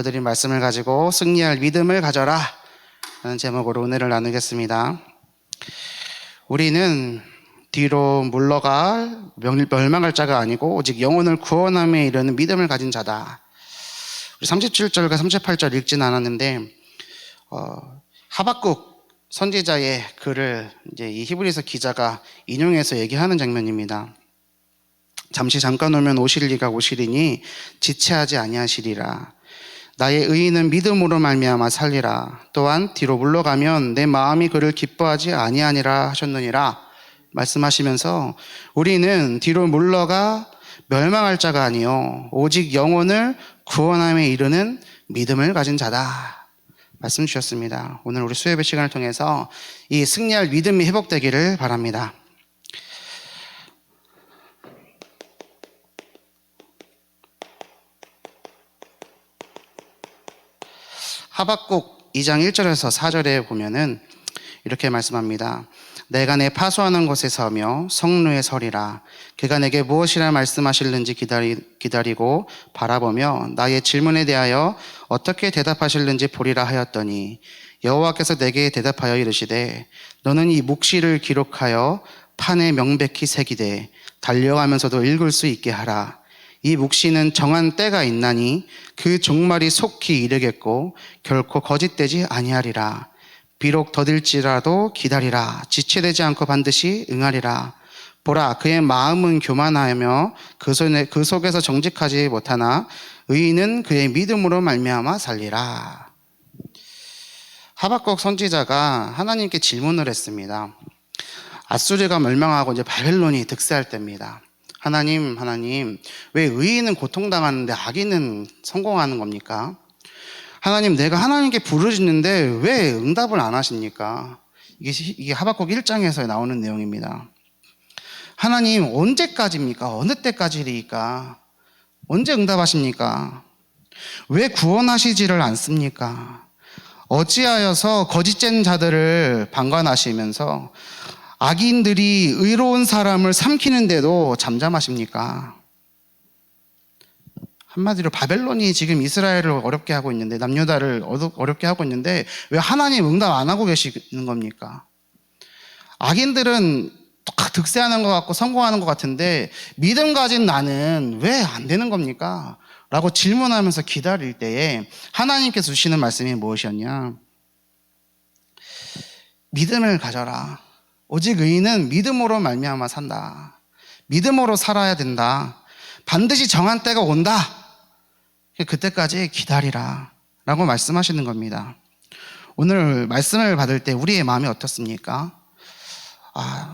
드린 말씀을 가지고 승리할 믿음을 가져라 라는 제목으로 은혜를 나누겠습니다. 우리는 뒤로 물러갈 멸망할 자가 아니고 오직 영혼을 구원함에 이르는 믿음을 가진 자다. 우리 37절과 38절 읽진 않았는데 하박국 선지자의 글을 이제 이 히브리서 기자가 인용해서 얘기하는 장면입니다. 잠깐 오면 오실 리가 오시리니 지체하지 아니하시리라. 나의 의인은 믿음으로 말미암아 살리라. 또한 뒤로 물러가면 내 마음이 그를 기뻐하지 아니하니라 하셨느니라 말씀하시면서 우리는 뒤로 물러가 멸망할 자가 아니요 오직 영혼을 구원함에 이르는 믿음을 가진 자다 말씀 주셨습니다. 오늘 우리 수요예배 시간을 통해서 이 승리할 믿음이 회복되기를 바랍니다. 하박국 2장 1절에서 4절에 보면은 이렇게 말씀합니다. 내가 내 파수하는 곳에 서며 성루에 서리라. 그가 내게 무엇이라 말씀하실는지 기다리고 바라보며 나의 질문에 대하여 어떻게 대답하실는지 보리라 하였더니 여호와께서 내게 대답하여 이르시되 너는 이 묵시를 기록하여 판에 명백히 새기되 달려가면서도 읽을 수 있게 하라. 이 묵시는 정한 때가 있나니 그 종말이 속히 이르겠고 결코 거짓되지 아니하리라. 비록 더딜지라도 기다리라. 지체되지 않고 반드시 응하리라. 보라, 그의 마음은 교만하며 그 속에서 정직하지 못하나 의인은 그의 믿음으로 말미암아 살리라. 하박국 선지자가 하나님께 질문을 했습니다. 아수르가 멸망하고 이제 바벨론이 득세할 때입니다. 하나님, 왜 의인은 고통당하는데 악인은 성공하는 겁니까? 하나님, 내가 하나님께 부르짖는데 왜 응답을 안 하십니까? 이게 하박국 1장에서 나오는 내용입니다. 하나님, 언제까지입니까? 어느 때까지입니까? 언제 응답하십니까? 왜 구원하시지를 않습니까? 어찌하여서 거짓된 자들을 방관하시면서 악인들이 의로운 사람을 삼키는데도 잠잠하십니까? 한마디로 바벨론이 지금 이스라엘을 어렵게 하고 있는데, 남유다를 어렵게 하고 있는데 왜 하나님 응답 안 하고 계시는 겁니까? 악인들은 득세하는 것 같고 성공하는 것 같은데 믿음 가진 나는 왜 안 되는 겁니까? 라고 질문하면서 기다릴 때에 하나님께서 주시는 말씀이 무엇이었냐? 믿음을 가져라. 오직 의인은 믿음으로 말미암아 산다. 믿음으로 살아야 된다. 반드시 정한 때가 온다. 그때까지 기다리라 라고 말씀하시는 겁니다. 오늘 말씀을 받을 때 우리의 마음이 어떻습니까?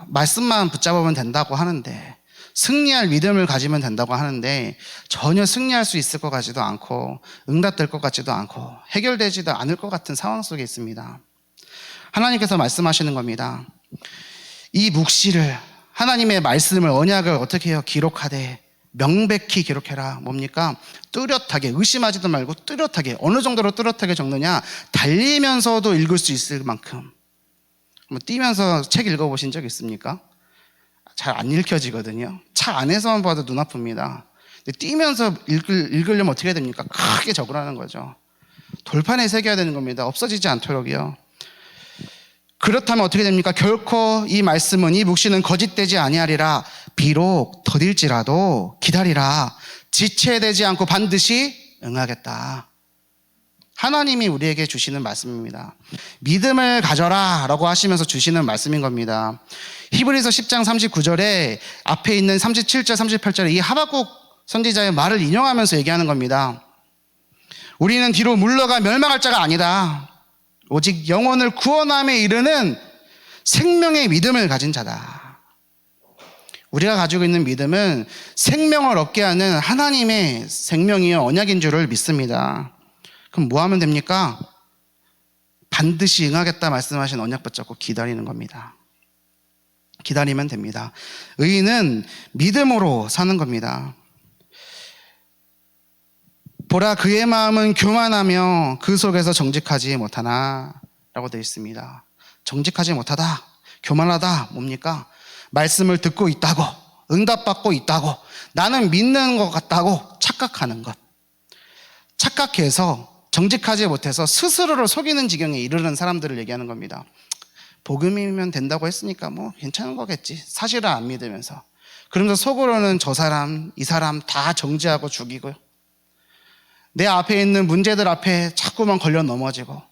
말씀만 붙잡으면 된다고 하는데, 승리할 믿음을 가지면 된다고 하는데 전혀 승리할 수 있을 것 같지도 않고 응답될 것 같지도 않고 해결되지도 않을 것 같은 상황 속에 있습니다. 하나님께서 말씀하시는 겁니다. 이 묵시를, 하나님의 말씀을, 언약을 어떻게 해요? 기록하되 명백히 기록해라. 뭡니까? 뚜렷하게, 의심하지도 말고 뚜렷하게. 어느 정도로 뚜렷하게 적느냐? 달리면서도 읽을 수 있을 만큼. 뛰면서 책 읽어보신 적 있습니까? 잘 안 읽혀지거든요. 차 안에서만 봐도 눈 아픕니다. 근데 뛰면서 읽으려면 어떻게 해야 됩니까? 크게 적으라는 거죠. 돌판에 새겨야 되는 겁니다. 없어지지 않도록이요. 그렇다면 어떻게 됩니까? 결코 이 말씀은, 이 묵시는 거짓되지 아니하리라. 비록 더딜지라도 기다리라. 지체되지 않고 반드시 응하겠다. 하나님이 우리에게 주시는 말씀입니다. 믿음을 가져라 라고 하시면서 주시는 말씀인 겁니다. 히브리서 10장 39절에 앞에 있는 37절 38절에 이 하박국 선지자의 말을 인용하면서 얘기하는 겁니다. 우리는 뒤로 물러가 멸망할 자가 아니다. 오직 영혼을 구원함에 이르는 생명의 믿음을 가진 자다. 우리가 가지고 있는 믿음은 생명을 얻게 하는 하나님의 생명이요 언약인 줄을 믿습니다. 그럼 뭐 하면 됩니까? 반드시 응하겠다 말씀하신 언약 붙잡고 기다리는 겁니다. 기다리면 됩니다. 의인은 믿음으로 사는 겁니다. 보라, 그의 마음은 교만하며 그 속에서 정직하지 못하나 라고 되어 있습니다. 정직하지 못하다, 교만하다, 뭡니까? 말씀을 듣고 있다고, 응답받고 있다고, 나는 믿는 것 같다고 착각하는 것. 착각해서 정직하지 못해서 스스로를 속이는 지경에 이르는 사람들을 얘기하는 겁니다. 복음이면 된다고 했으니까 뭐 괜찮은 거겠지. 사실을 안 믿으면서. 그러면서 속으로는 저 사람, 이 사람 다 정죄하고 죽이고요. 내 앞에 있는 문제들 앞에 자꾸만 걸려 넘어지고,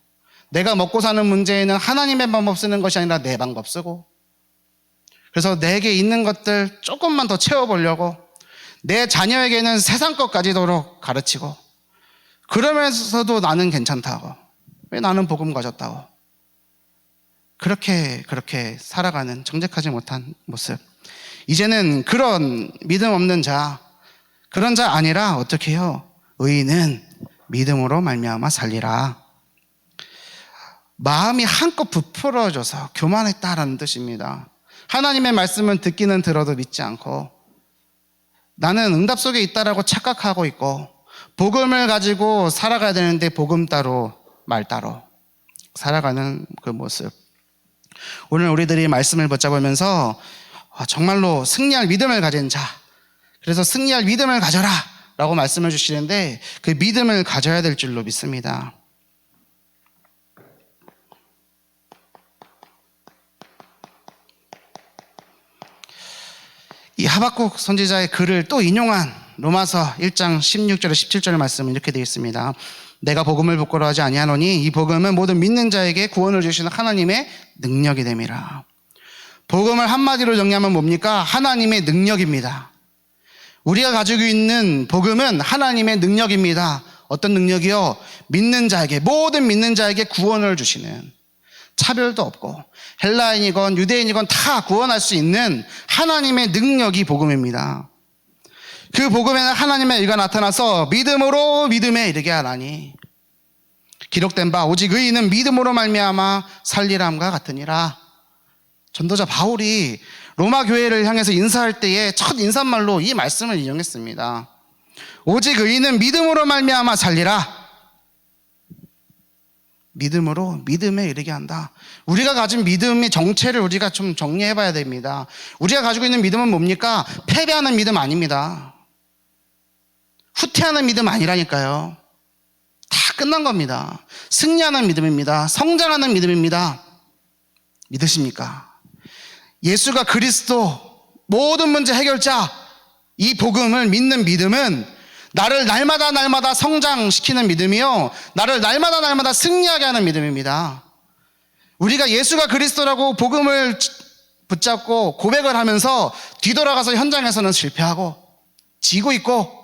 내가 먹고 사는 문제에는 하나님의 방법 쓰는 것이 아니라 내 방법 쓰고, 그래서 내게 있는 것들 조금만 더 채워보려고 내 자녀에게는 세상 것까지도록 가르치고, 그러면서도 나는 괜찮다고, 왜 나는 복음 가졌다고, 그렇게 살아가는 정직하지 못한 모습. 이제는 그런 믿음 없는 자, 그런 자 아니라 어떻게 해요? 의인은 믿음으로 말미암아 살리라. 마음이 한껏 부풀어져서 교만했다라는 뜻입니다. 하나님의 말씀은 듣기는 들어도 믿지 않고, 나는 응답 속에 있다라고 착각하고 있고, 복음을 가지고 살아가야 되는데 복음 따로 말 따로 살아가는 그 모습. 오늘 우리들이 말씀을 붙잡으면서 정말로 승리할 믿음을 가진 자, 그래서 승리할 믿음을 가져라 라고 말씀을 주시는데, 그 믿음을 가져야 될 줄로 믿습니다. 이 하박국 선지자의 글을 또 인용한 로마서 1장 16절에 17절의 말씀은 이렇게 되어 있습니다. 내가 복음을 부끄러워하지 아니하노니 이 복음은 모든 믿는 자에게 구원을 주시는 하나님의 능력이 됨이라. 복음을 한마디로 정리하면 뭡니까? 하나님의 능력입니다. 우리가 가지고 있는 복음은 하나님의 능력입니다. 어떤 능력이요? 믿는 자에게, 모든 믿는 자에게 구원을 주시는, 차별도 없고 헬라인이건 유대인이건 다 구원할 수 있는 하나님의 능력이 복음입니다. 그 복음에는 하나님의 의가 나타나서 믿음으로 믿음에 이르게 하나니, 기록된 바 오직 의인은 믿음으로 말미암아 살리람과 같으니라. 전도자 바울이 로마 교회를 향해서 인사할 때에 첫 인사말로 이 말씀을 인용했습니다. 오직 의인은 믿음으로 말미암아 살리라. 믿음으로 믿음에 이르게 한다. 우리가 가진 믿음의 정체를 우리가 좀 정리해 봐야 됩니다. 우리가 가지고 있는 믿음은 뭡니까? 패배하는 믿음 아닙니다. 후퇴하는 믿음 아니라니까요. 다 끝난 겁니다. 승리하는 믿음입니다. 성장하는 믿음입니다. 믿으십니까? 예수가 그리스도, 모든 문제 해결자, 이 복음을 믿는 믿음은 나를 날마다 성장시키는 믿음이요, 나를 날마다 승리하게 하는 믿음입니다. 우리가 예수가 그리스도라고 복음을 붙잡고 고백을 하면서 뒤돌아가서 현장에서는 실패하고 지고 있고,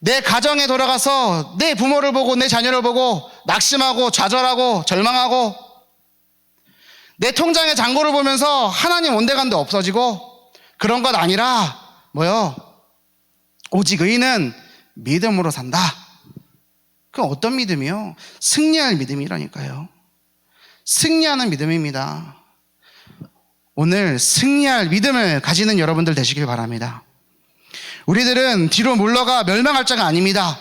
내 가정에 돌아가서 내 부모를 보고 내 자녀를 보고 낙심하고 좌절하고 절망하고, 내 통장의 잔고를 보면서 하나님 온데간데 없어지고, 그런 것 아니라 뭐요? 오직 의인은 믿음으로 산다. 그건 어떤 믿음이요? 승리할 믿음이라니까요. 승리하는 믿음입니다. 오늘 승리할 믿음을 가지는 여러분들 되시길 바랍니다. 우리들은 뒤로 물러가 멸망할 자가 아닙니다.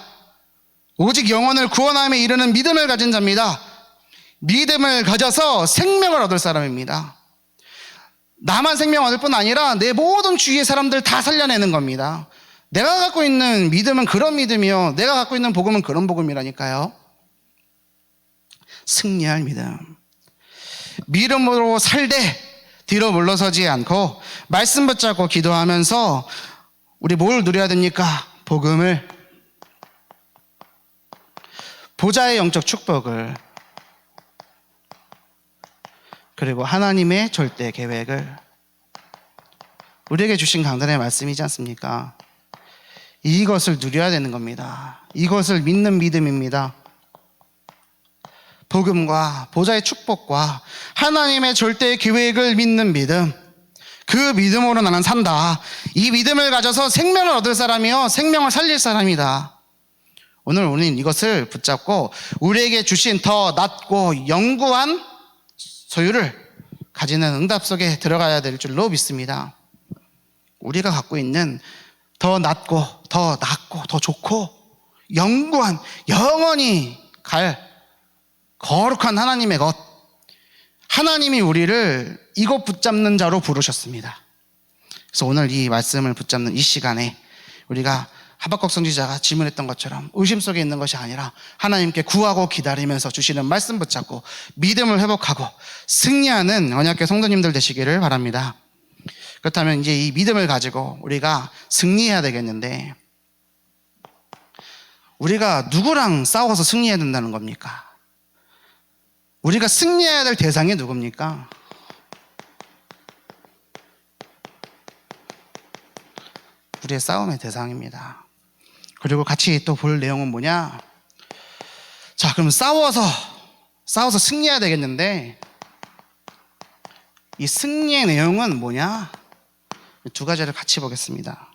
오직 영혼을 구원함에 이르는 믿음을 가진 자입니다. 믿음을 가져서 생명을 얻을 사람입니다. 나만 생명 얻을 뿐 아니라 내 모든 주위의 사람들 다 살려내는 겁니다. 내가 갖고 있는 믿음은 그런 믿음이요, 내가 갖고 있는 복음은 그런 복음이라니까요. 승리할 믿음. 믿음으로 살되 뒤로 물러서지 않고 말씀 붙잡고 기도하면서 우리 뭘 누려야 됩니까? 복음을, 보좌의 영적 축복을, 그리고 하나님의 절대 계획을, 우리에게 주신 강단의 말씀이지 않습니까? 이것을 누려야 되는 겁니다. 이것을 믿는 믿음입니다. 복음과 보좌의 축복과 하나님의 절대 계획을 믿는 믿음, 그 믿음으로 나는 산다. 이 믿음을 가져서 생명을 얻을 사람이요, 생명을 살릴 사람이다. 오늘 우리는 이것을 붙잡고 우리에게 주신 더 낮고 영구한 소유를 가지는 응답 속에 들어가야 될 줄로 믿습니다. 우리가 갖고 있는 더 낮고 더 낫고 더 좋고 영구한, 영원히 갈 거룩한 하나님의 것, 하나님이 우리를 이곳 붙잡는 자로 부르셨습니다. 그래서 오늘 이 말씀을 붙잡는 이 시간에 우리가 하박국 선지자가 질문했던 것처럼 의심 속에 있는 것이 아니라 하나님께 구하고 기다리면서 주시는 말씀 붙잡고 믿음을 회복하고 승리하는 언약궤 성도님들 되시기를 바랍니다. 그렇다면 이제 이 믿음을 가지고 우리가 승리해야 되겠는데, 우리가 누구랑 싸워서 승리해야 된다는 겁니까? 우리가 승리해야 될 대상이 누굽니까? 우리의 싸움의 대상입니다. 그리고 같이 또 볼 내용은 뭐냐? 자, 그럼 싸워서 승리해야 되겠는데, 이 승리의 내용은 뭐냐? 두 가지를 같이 보겠습니다.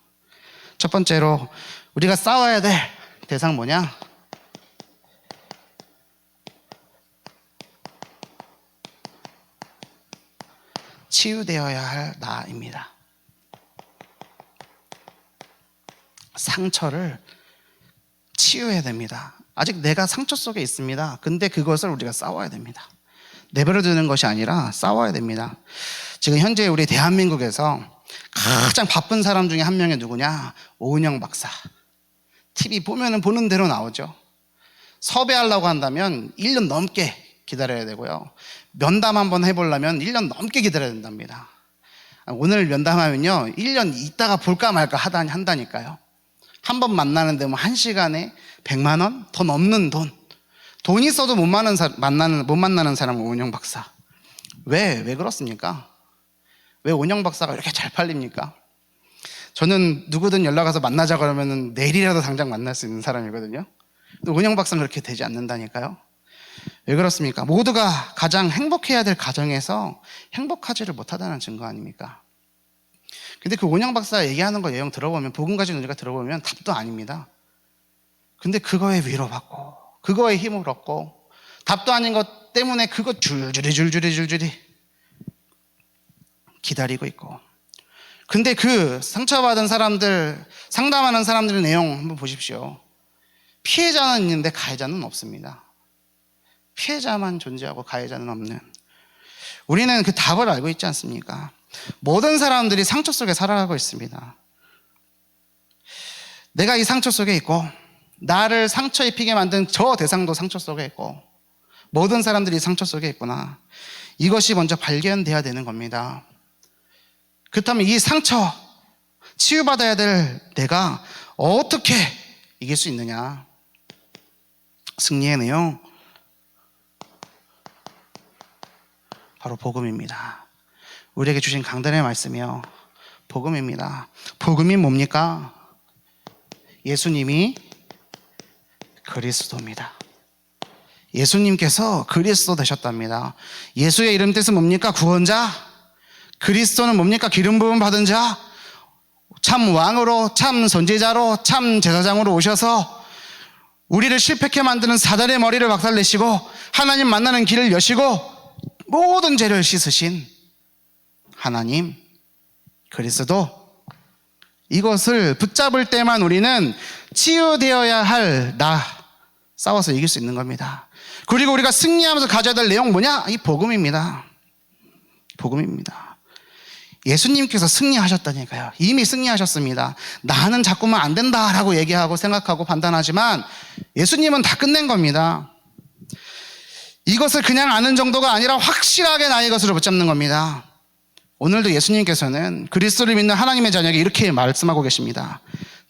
첫 번째로 우리가 싸워야 될 대상 뭐냐? 치유되어야 할 나입니다. 상처를 치유해야 됩니다. 아직 내가 상처 속에 있습니다. 근데 그것을 우리가 싸워야 됩니다. 내버려두는 것이 아니라 싸워야 됩니다. 지금 현재 우리 대한민국에서 가장 바쁜 사람 중에 한 명이 누구냐? 오은영 박사. TV 보면은 보는 대로 나오죠. 섭외하려고 한다면 1년 넘게 기다려야 되고요. 면담 한번 해보려면 1년 넘게 기다려야 된답니다. 오늘 면담하면요 1년 있다가 볼까 말까 한다니까요. 한 번 만나는데 뭐 1시간에 100만 원? 더 넘는 돈 있어도 못 만나는 사람은 오은영 박사. 왜 그렇습니까? 왜 오은영 박사가 이렇게 잘 팔립니까? 저는 누구든 연락 와서 만나자 그러면 내일이라도 당장 만날 수 있는 사람이거든요. 근데 오은영 박사는 그렇게 되지 않는다니까요. 왜 그렇습니까? 모두가 가장 행복해야 될 가정에서 행복하지를 못하다는 증거 아닙니까? 근데 그 오은영 박사 얘기하는 거 내용 들어보면, 복음 가진 우리가 들어보면 답도 아닙니다. 근데 그거에 위로받고 그거에 힘을 얻고 답도 아닌 것 때문에 그거 줄줄이 기다리고 있고. 근데 그 상처받은 사람들, 상담하는 사람들의 내용 한번 보십시오. 피해자는 있는데 가해자는 없습니다. 피해자만 존재하고 가해자는 없는. 우리는 그 답을 알고 있지 않습니까? 모든 사람들이 상처 속에 살아가고 있습니다. 내가 이 상처 속에 있고 나를 상처 입히게 만든 저 대상도 상처 속에 있고 모든 사람들이 상처 속에 있구나. 이것이 먼저 발견돼야 되는 겁니다. 그렇다면 이 상처 치유받아야 될 내가 어떻게 이길 수 있느냐? 승리의 내용 바로 복음입니다. 우리에게 주신 강단의 말씀이요 복음입니다. 복음이 뭡니까? 예수님이 그리스도입니다. 예수님께서 그리스도 되셨답니다. 예수의 이름 뜻은 뭡니까? 구원자. 그리스도는 뭡니까? 기름 부음 받은 자. 참 왕으로, 참 선지자로, 참 제사장으로 오셔서 우리를 실패케 만드는 사단의 머리를 박살내시고 하나님 만나는 길을 여시고 모든 죄를 씻으신 하나님, 그리스도. 이것을 붙잡을 때만 우리는 치유되어야 할 나, 싸워서 이길 수 있는 겁니다. 그리고 우리가 승리하면서 가져야 될 내용 뭐냐? 이 복음입니다. 복음입니다. 예수님께서 승리하셨다니까요. 이미 승리하셨습니다. 나는 자꾸만 안 된다라고 얘기하고 생각하고 판단하지만 예수님은 다 끝낸 겁니다. 이것을 그냥 아는 정도가 아니라 확실하게 나의 것으로 붙잡는 겁니다. 오늘도 예수님께서는 그리스도를 믿는 하나님의 자녀에게 이렇게 말씀하고 계십니다.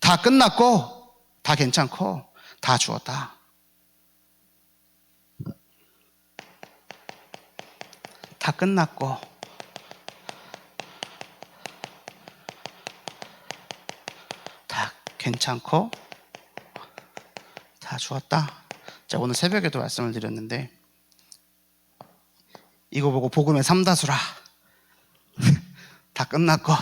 다 끝났고 다 괜찮고 다 주었다. 다 끝났고 다 괜찮고 다 주었다. 자, 오늘 새벽에도 말씀을 드렸는데 이거 보고 복음의 삼다수라. 다 끝났고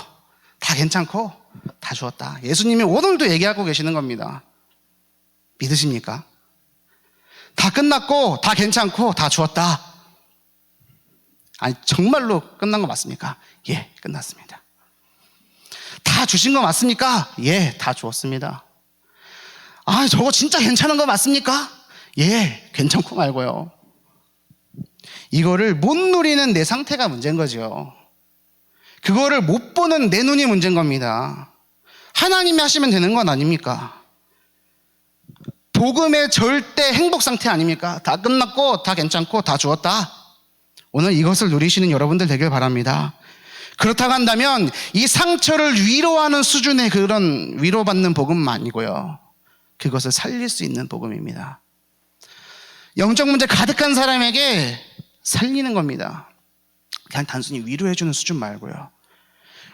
다 괜찮고 다 주었다. 예수님이 오늘도 얘기하고 계시는 겁니다. 믿으십니까? 다 끝났고 다 괜찮고 다 주었다. 아니, 정말로 끝난 거 맞습니까? 예, 끝났습니다. 다 주신 거 맞습니까? 예, 다 주었습니다. 아, 저거 진짜 괜찮은 거 맞습니까? 예, 괜찮고 말고요. 이거를 못 누리는 내 상태가 문제인 거죠. 그거를 못 보는 내 눈이 문제인 겁니다. 하나님이 하시면 되는 건 아닙니까? 복음의 절대 행복 상태 아닙니까? 다 끝났고 다 괜찮고 다 죽었다. 오늘 이것을 누리시는 여러분들 되길 바랍니다. 그렇다고 한다면 이 상처를 위로하는 수준의 그런 위로받는 복음은 아니고요, 그것을 살릴 수 있는 복음입니다. 영적 문제 가득한 사람에게 살리는 겁니다. 그냥 단순히 위로해주는 수준 말고요.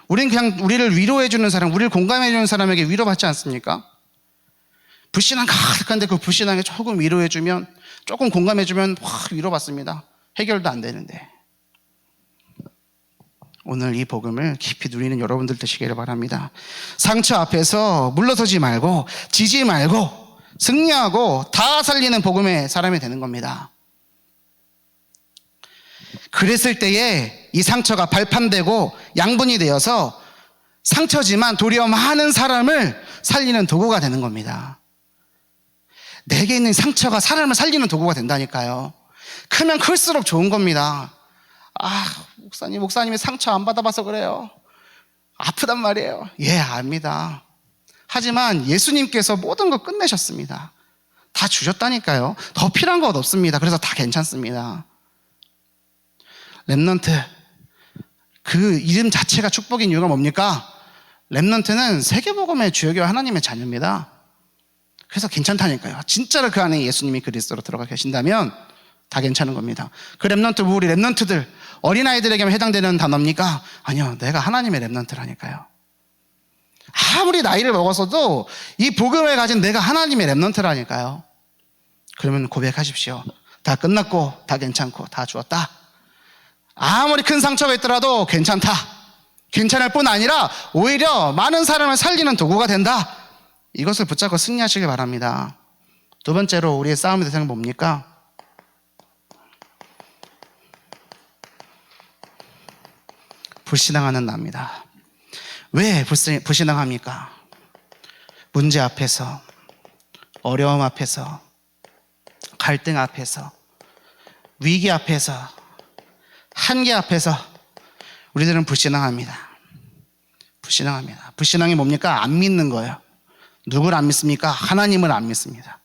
우리는 그냥 우리를 위로해주는 사람, 우리를 공감해주는 사람에게 위로받지 않습니까? 불신앙 가득한데 그 불신앙에 조금 위로해주면, 조금 공감해주면 확 위로받습니다. 해결도 안 되는데. 오늘 이 복음을 깊이 누리는 여러분들 되시기를 바랍니다. 상처 앞에서 물러서지 말고 지지 말고 승리하고 다 살리는 복음의 사람이 되는 겁니다. 그랬을 때에 이 상처가 발판되고 양분이 되어서 상처지만 도리어 많은 사람을 살리는 도구가 되는 겁니다. 내게 있는 상처가 사람을 살리는 도구가 된다니까요. 크면 클수록 좋은 겁니다. 목사님이 상처 안 받아봐서 그래요. 아프단 말이에요. 예, 압니다. 하지만 예수님께서 모든 걸 끝내셨습니다. 다 주셨다니까요. 더 필요한 것 없습니다. 그래서 다 괜찮습니다. 렘넌트, 그 이름 자체가 축복인 이유가 뭡니까? 렘넌트는 세계복음의 주역이와 하나님의 자녀입니다. 그래서 괜찮다니까요. 진짜로 그 안에 예수님이 그리스도로 들어가 계신다면 다 괜찮은 겁니다. 그 렘넌트, 우리 렘넌트들, 어린아이들에게만 해당되는 단어입니까? 아니요, 내가 하나님의 렘넌트라니까요. 아무리 나이를 먹어서도 이 복음을 가진 내가 하나님의 렘넌트라니까요. 그러면 고백하십시오. 다 끝났고 다 괜찮고 다 죽었다. 아무리 큰 상처가 있더라도 괜찮다. 괜찮을 뿐 아니라 오히려 많은 사람을 살리는 도구가 된다. 이것을 붙잡고 승리하시길 바랍니다. 두 번째로 우리의 싸움의 대상은 뭡니까? 불신앙하는 나입니다. 왜 불신앙합니까? 문제 앞에서, 어려움 앞에서, 갈등 앞에서, 위기 앞에서, 한계 앞에서 우리들은 불신앙합니다. 불신앙합니다. 불신앙이 뭡니까? 안 믿는 거예요. 누구를 안 믿습니까? 하나님을 안 믿습니다.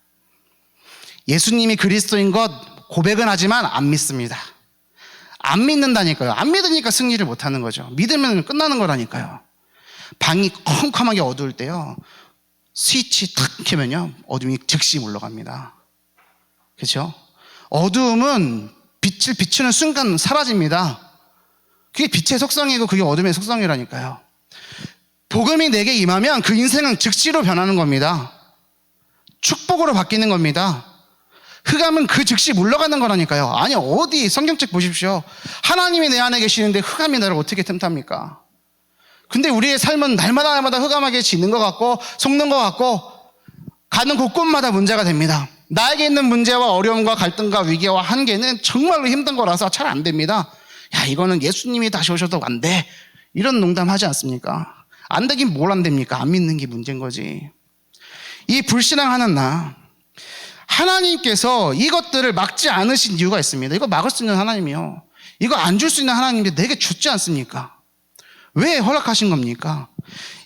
예수님이 그리스도인 것 고백은 하지만 안 믿습니다. 안 믿는다니까요. 안 믿으니까 승리를 못하는 거죠. 믿으면 끝나는 거라니까요. 방이 컴컴하게 어두울 때요, 스위치 탁 켜면요, 어둠이 즉시 물러갑니다. 그렇죠? 어두움은 빛을 비추는 순간 사라집니다. 그게 빛의 속성이고 그게 어둠의 속성이라니까요. 복음이 내게 임하면 그 인생은 즉시로 변하는 겁니다. 축복으로 바뀌는 겁니다. 흑암은 그 즉시 물러가는 거라니까요. 아니, 어디 성경책 보십시오. 하나님이 내 안에 계시는데 흑암이 나를 어떻게 틈탑니까? 근데 우리의 삶은 날마다 흑암하게 지는 것 같고 속는 것 같고 가는 곳곳마다 문제가 됩니다. 나에게 있는 문제와 어려움과 갈등과 위기와 한계는 정말로 힘든 거라서 잘 안 됩니다. 야, 이거는 예수님이 다시 오셔도 안 돼. 이런 농담 하지 않습니까? 안 되긴 뭘 안 됩니까? 안 믿는 게 문제인 거지. 이 불신앙하는 나, 하나님께서 이것들을 막지 않으신 이유가 있습니다. 이거 막을 수 있는 하나님이요, 이거 안 줄 수 있는 하나님인데 내게 주지 않습니까? 왜 허락하신 겁니까?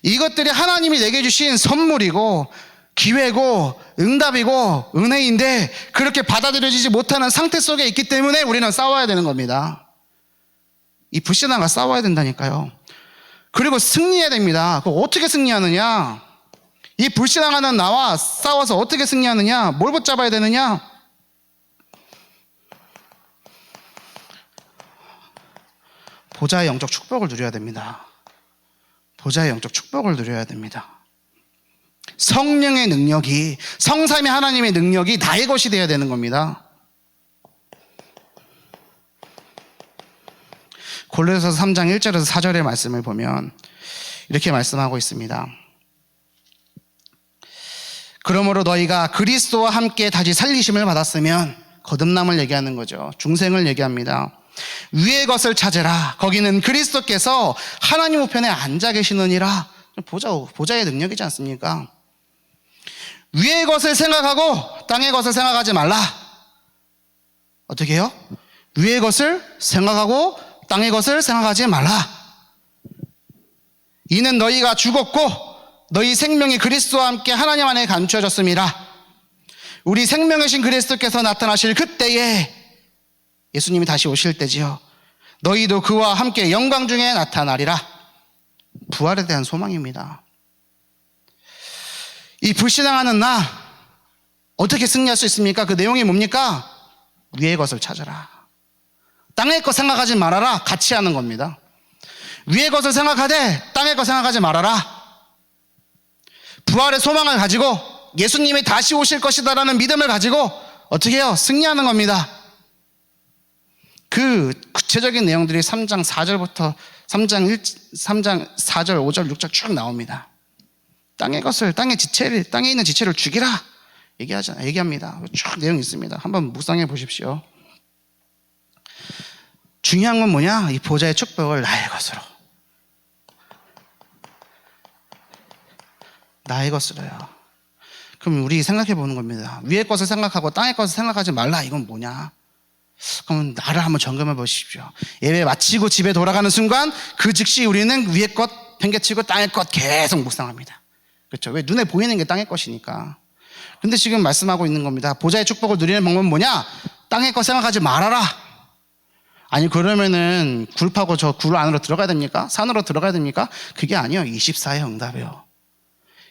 이것들이 하나님이 내게 주신 선물이고 기회고 응답이고 은혜인데 그렇게 받아들여지지 못하는 상태 속에 있기 때문에 우리는 싸워야 되는 겁니다. 이 불신앙과 싸워야 된다니까요. 그리고 승리해야 됩니다. 그럼 어떻게 승리하느냐? 이 불신앙하는 나와 싸워서 어떻게 승리하느냐? 뭘 붙잡아야 되느냐? 보좌의 영적 축복을 누려야 됩니다. 보좌의 영적 축복을 누려야 됩니다. 성령의 능력이, 성삼위 하나님의 능력이 나의 것이 되어야 되는 겁니다. 골로새서 3장 1절에서 4절의 말씀을 보면 이렇게 말씀하고 있습니다. 그러므로 너희가 그리스도와 함께 다시 살리심을 받았으면, 거듭남을 얘기하는 거죠. 중생을 얘기합니다. 위의 것을 찾으라. 거기는 그리스도께서 하나님 우편에 앉아 계시느니라. 보좌의 능력이지 않습니까? 위의 것을 생각하고 땅의 것을 생각하지 말라. 어떻게 해요? 위의 것을 생각하고 땅의 것을 생각하지 말라. 이는 너희가 죽었고 너희 생명이 그리스도와 함께 하나님 안에 감추어졌음이라. 우리 생명의 신 그리스도께서 나타나실 그때에 예수님이 다시 오실 때지요. 너희도 그와 함께 영광 중에 나타나리라. 부활에 대한 소망입니다. 이 불신앙하는 나 어떻게 승리할 수 있습니까? 그 내용이 뭡니까? 위의 것을 찾아라. 땅의 것 생각하지 말아라. 같이 하는 겁니다. 위의 것을 생각하되 땅의 것 생각하지 말아라. 부활의 소망을 가지고 예수님이 다시 오실 것이다라는 믿음을 가지고 어떻게 해요? 승리하는 겁니다. 그 구체적인 내용들이 3장 4절부터 3장 4절, 5절, 6절 쭉 나옵니다. 땅의 것을, 땅에 있는 지체를 죽이라 얘기합니다. 쭉 내용이 있습니다. 한번 묵상해 보십시오. 중요한 건 뭐냐? 이 보좌의 축복을 나의 것으로. 나의 것으로요. 그럼 우리 생각해 보는 겁니다. 위의 것을 생각하고 땅의 것을 생각하지 말라. 이건 뭐냐? 그럼 나를 한번 점검해 보십시오. 예배 마치고 집에 돌아가는 순간 그 즉시 우리는 위의 것 팽개치고 땅의 것 계속 묵상합니다. 그렇죠? 왜? 눈에 보이는 게 땅의 것이니까. 근데 지금 말씀하고 있는 겁니다. 보좌의 축복을 누리는 방법은 뭐냐? 땅의 것 생각하지 말아라. 아니 그러면은 굴 파고 저 굴 안으로 들어가야 됩니까? 산으로 들어가야 됩니까? 그게 아니요. 24의 응답이요.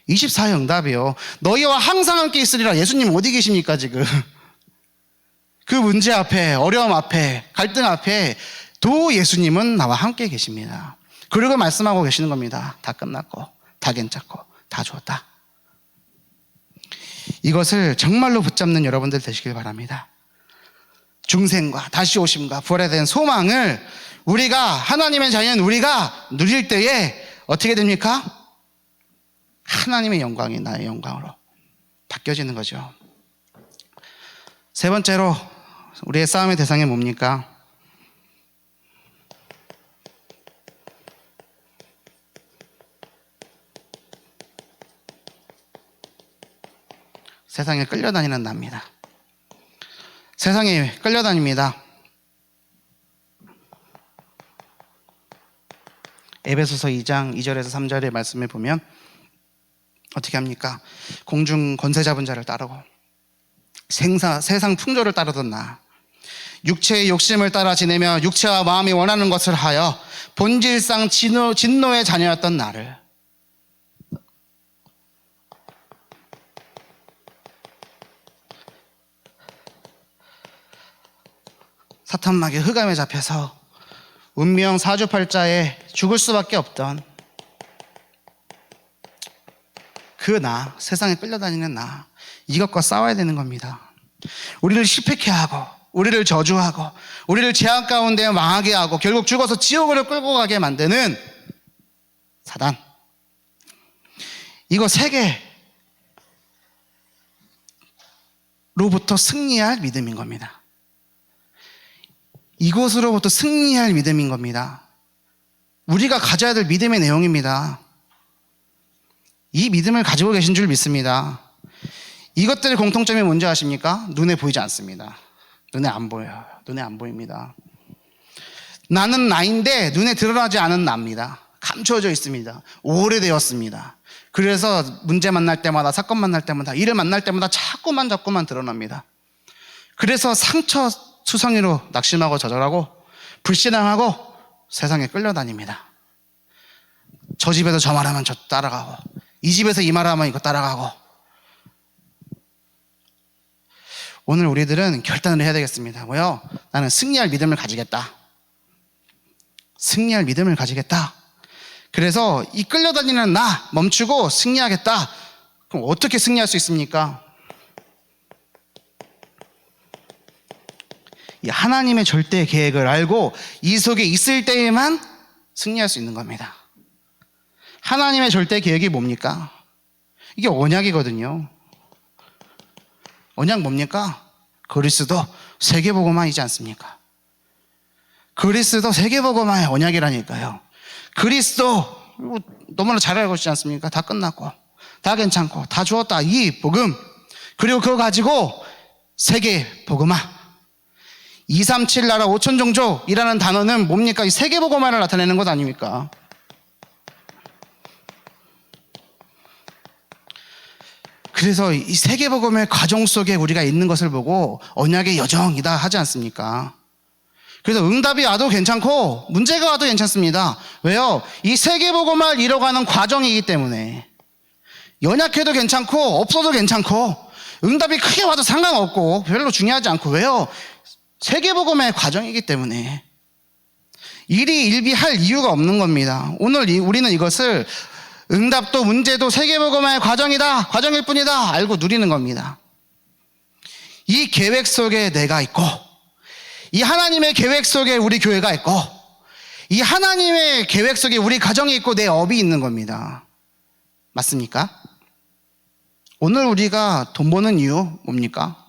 24의 응답이요. 너희와 항상 함께 있으리라. 예수님 어디 계십니까 지금? 그 문제 앞에, 어려움 앞에, 갈등 앞에 도 예수님은 나와 함께 계십니다. 그리고 말씀하고 계시는 겁니다. 다 끝났고, 다 괜찮고, 다 좋았다. 이것을 정말로 붙잡는 여러분들 되시길 바랍니다. 중생과 다시 오심과 부활에 대한 소망을 우리가, 하나님의 자녀인 우리가 누릴 때에 어떻게 됩니까? 하나님의 영광이 나의 영광으로 바뀌어지는 거죠. 세 번째로 우리의 싸움의 대상이 뭡니까? 세상에 끌려다니는 나입니다. 세상에 끌려다닙니다. 에베소서 2장 2절에서 3절의 말씀을 보면 어떻게 합니까? 공중 권세 잡은 자를 따르고 세상 풍조를 따르던 나, 육체의 욕심을 따라 지내며 육체와 마음이 원하는 것을 하여 본질상 진노의 자녀였던 나를 사탄마귀 흑암에 잡혀서 운명 사주팔자에 죽을 수밖에 없던 그 나, 세상에 끌려다니는 나, 이것과 싸워야 되는 겁니다. 우리를 실패케 하고 우리를 저주하고 우리를 재앙 가운데 망하게 하고 결국 죽어서 지옥으로 끌고 가게 만드는 사단, 이거 세 개로부터 승리할 믿음인 겁니다. 이것으로부터 승리할 믿음인 겁니다. 우리가 가져야 될 믿음의 내용입니다. 이 믿음을 가지고 계신 줄 믿습니다. 이것들의 공통점이 뭔지 아십니까? 눈에 보이지 않습니다. 눈에 안 보여요. 눈에 안 보입니다. 나는 나인데 눈에 드러나지 않은 나입니다. 감춰져 있습니다. 오래되었습니다. 그래서 문제 만날 때마다, 사건 만날 때마다, 일을 만날 때마다 자꾸만 드러납니다. 그래서 상처 수성이로 낙심하고 좌절하고 불신앙하고 세상에 끌려다닙니다. 저 집에서 저 말하면 저 따라가고, 이 집에서 이 말하면 이거 따라가고. 오늘 우리들은 결단을 해야 되겠습니다. 뭐요? 나는 승리할 믿음을 가지겠다. 승리할 믿음을 가지겠다. 그래서 이 끌려다니는 나 멈추고 승리하겠다. 그럼 어떻게 승리할 수 있습니까? 이 하나님의 절대 계획을 알고 이 속에 있을 때에만 승리할 수 있는 겁니다. 하나님의 절대 계획이 뭡니까? 이게 언약이거든요. 언약 뭡니까? 그리스도 세계복음화이지 않습니까? 그리스도 세계복음화의 언약이라니까요. 그리스도 너무나 잘 알고 있지 않습니까? 다 끝났고 다 괜찮고 다 주었다, 이 복음. 그리고 그거 가지고 세계복음화, 237 나라 5천 종족이라는 단어는 뭡니까? 이 세계복음화를 나타내는 것 아닙니까? 그래서 이 세계복음의 과정 속에 우리가 있는 것을 보고 언약의 여정이다 하지 않습니까? 그래서 응답이 와도 괜찮고 문제가 와도 괜찮습니다. 왜요? 이 세계복음을 이뤄가는 과정이기 때문에. 연약해도 괜찮고 없어도 괜찮고 응답이 크게 와도 상관없고 별로 중요하지 않고. 왜요? 세계복음의 과정이기 때문에 일희일비할 이유가 없는 겁니다. 오늘 우리는 이것을 응답도 문제도 세계복음의 과정이다, 과정일 뿐이다 알고 누리는 겁니다. 이 계획 속에 내가 있고, 이 하나님의 계획 속에 우리 교회가 있고, 이 하나님의 계획 속에 우리 가정이 있고 내 업이 있는 겁니다. 맞습니까? 오늘 우리가 돈 버는 이유 뭡니까?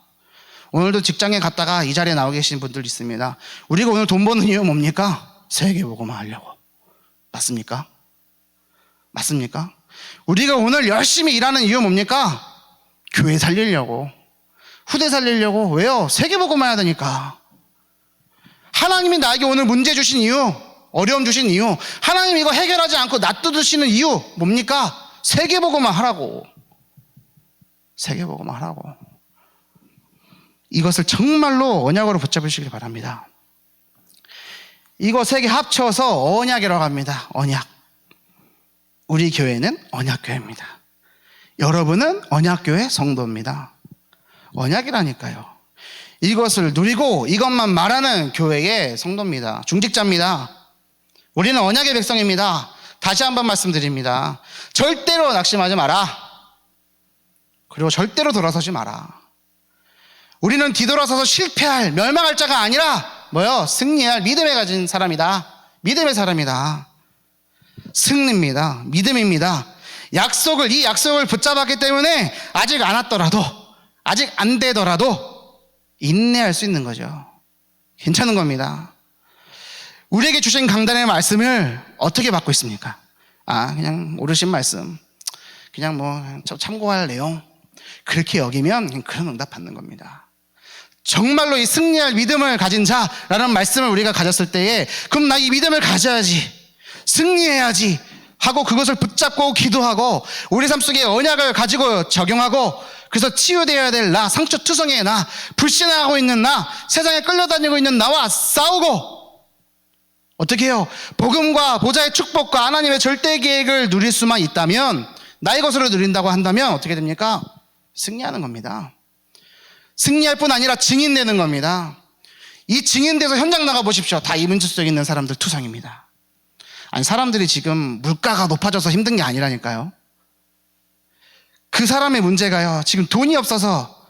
오늘도 직장에 갔다가 이 자리에 나와 계신 분들 있습니다. 우리가 오늘 돈 버는 이유 뭡니까? 세계복음을 하려고. 맞습니까? 맞습니까? 우리가 오늘 열심히 일하는 이유 뭡니까? 교회 살리려고, 후대 살리려고. 왜요? 세계복음을 해야 되니까. 하나님이 나에게 오늘 문제 주신 이유, 어려움 주신 이유, 하나님 이거 해결하지 않고 놔두시는 이유 뭡니까? 세계복음을 하라고. 세계복음을 하라고. 이것을 정말로 언약으로 붙잡으시길 바랍니다. 이거 세 개 합쳐서 언약이라고 합니다. 언약. 우리 교회는 언약교회입니다. 여러분은 언약교회 성도입니다. 언약이라니까요. 이것을 누리고 이것만 말하는 교회의 성도입니다. 중직자입니다. 우리는 언약의 백성입니다. 다시 한번 말씀드립니다. 절대로 낙심하지 마라. 그리고 절대로 돌아서지 마라. 우리는 뒤돌아서서 실패할, 멸망할 자가 아니라 뭐요? 승리할 믿음에 가진 사람이다. 믿음의 사람이다. 승리입니다. 믿음입니다. 이 약속을 붙잡았기 때문에 아직 안 왔더라도, 아직 안 되더라도 인내할 수 있는 거죠. 괜찮은 겁니다. 우리에게 주신 강단의 말씀을 어떻게 받고 있습니까? 그냥 오르신 말씀, 그냥 참고할 내용, 그렇게 여기면 그런 응답 받는 겁니다. 정말로 이 승리할 믿음을 가진 자라는 말씀을 우리가 가졌을 때에, 그럼 나 이 믿음을 가져야지, 승리해야지 하고 그것을 붙잡고 기도하고 우리 삶 속에 언약을 가지고 적용하고, 그래서 치유되어야 될 나, 상처투성이의 나, 불신하고 있는 나, 세상에 끌려다니고 있는 나와 싸우고, 어떻게 해요? 복음과 보좌의 축복과 하나님의 절대 계획을 누릴 수만 있다면, 나의 것으로 누린다고 한다면 어떻게 됩니까? 승리하는 겁니다. 승리할 뿐 아니라 증인되는 겁니다. 이 증인돼서 현장 나가 보십시오. 다 이민주 속에 있는 사람들 투성입니다. 아니, 사람들이 지금 물가가 높아져서 힘든 게 아니라니까요. 그 사람의 문제가요, 지금 돈이 없어서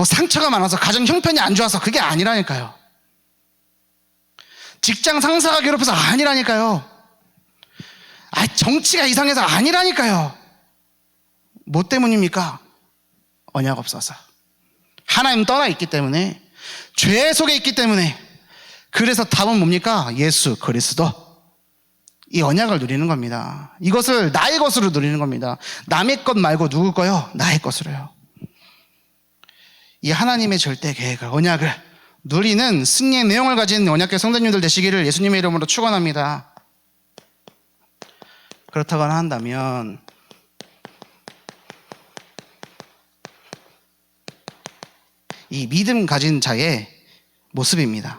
상처가 많아서 가정 형편이 안 좋아서 그게 아니라니까요. 직장 상사가 괴롭혀서 아니라니까요. 정치가 이상해서 아니라니까요. 뭐 때문입니까? 언약 없어서. 하나님 떠나 있기 때문에, 죄 속에 있기 때문에. 그래서 답은 뭡니까? 예수 그리스도. 이 언약을 누리는 겁니다. 이것을 나의 것으로 누리는 겁니다. 남의 것 말고 누구 거요? 나의 것으로요. 이 하나님의 절대 계획을, 언약을 누리는 승리의 내용을 가진 언약계 성도님들 되시기를 예수님의 이름으로 축원합니다. 그렇다거나 한다면 이 믿음 가진 자의 모습입니다.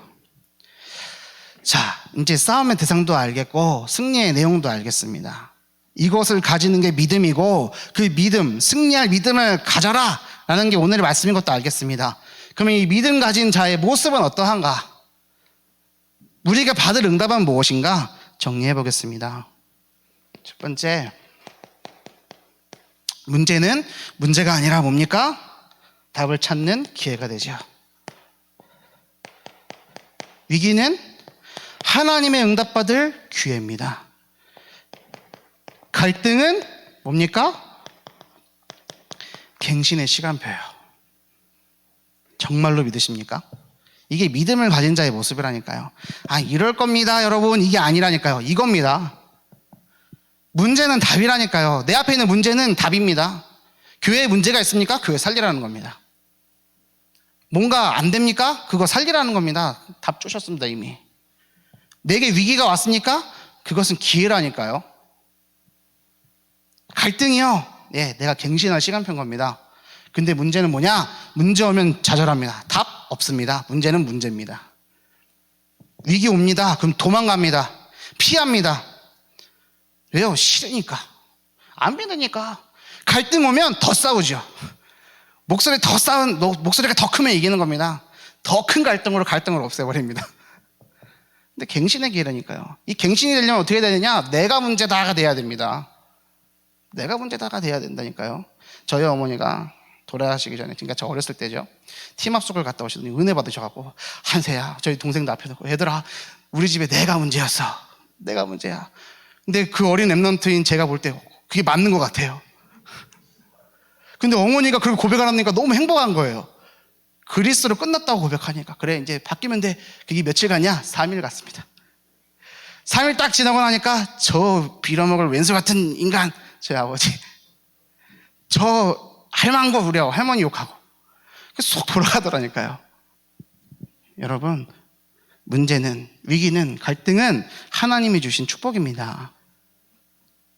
자, 이제 싸움의 대상도 알겠고 승리의 내용도 알겠습니다. 이것을 가지는 게 믿음이고, 그 믿음, 승리할 믿음을 가져라 라는 게 오늘의 말씀인 것도 알겠습니다. 그러면 이 믿음 가진 자의 모습은 어떠한가? 우리가 받을 응답은 무엇인가? 정리해 보겠습니다. 첫 번째, 문제는 문제가 아니라 뭡니까? 답을 찾는 기회가 되죠. 위기는 하나님의 응답받을 기회입니다. 갈등은 뭡니까? 갱신의 시간표예요. 정말로 믿으십니까? 이게 믿음을 가진 자의 모습이라니까요. 이럴 겁니다 여러분. 이게 아니라니까요. 이겁니다. 문제는 답이라니까요. 내 앞에 있는 문제는 답입니다. 교회에 문제가 있습니까? 교회 살리라는 겁니다. 뭔가 안 됩니까? 그거 살리라는 겁니다. 답 주셨습니다 이미. 내게 위기가 왔습니까? 그것은 기회라니까요. 갈등이요, 내가 갱신할 시간표인 겁니다. 근데 문제는 뭐냐? 문제 오면 좌절합니다. 답 없습니다. 문제는 문제입니다. 위기 옵니다. 그럼 도망갑니다. 피합니다. 왜요? 싫으니까. 안 믿으니까. 갈등 오면 더 싸우죠. 목소리가 더 크면 이기는 겁니다. 더 큰 갈등을 없애버립니다. 근데 갱신의 기회라니까요. 이 갱신이 되려면 어떻게 되느냐? 내가 문제다가 돼야 됩니다. 내가 문제다가 돼야 된다니까요. 저희 어머니가 돌아가시기 전에, 그러니까 저 어렸을 때죠. 팀합숙을 갔다 오시더니 은혜 받으셔갖고, 한세야, 저희 동생도 앞에 놓고, 얘들아, 우리 집에 내가 문제였어. 내가 문제야. 근데 그 어린 랩런트인 제가 볼 때 그게 맞는 것 같아요. 근데 어머니가 그걸 고백을 하니까 너무 행복한 거예요. 그리스도로 끝났다고 고백하니까. 그래, 이제 바뀌면 돼. 그게 며칠 갔냐? 3일 갔습니다. 3일 딱 지나고 나니까 저 빌어먹을 왼수 같은 인간, 저희 아버지, 저 할망한 거 우리 할머니 욕하고 속 돌아가더라니까요. 여러분, 문제는, 위기는, 갈등은 하나님이 주신 축복입니다.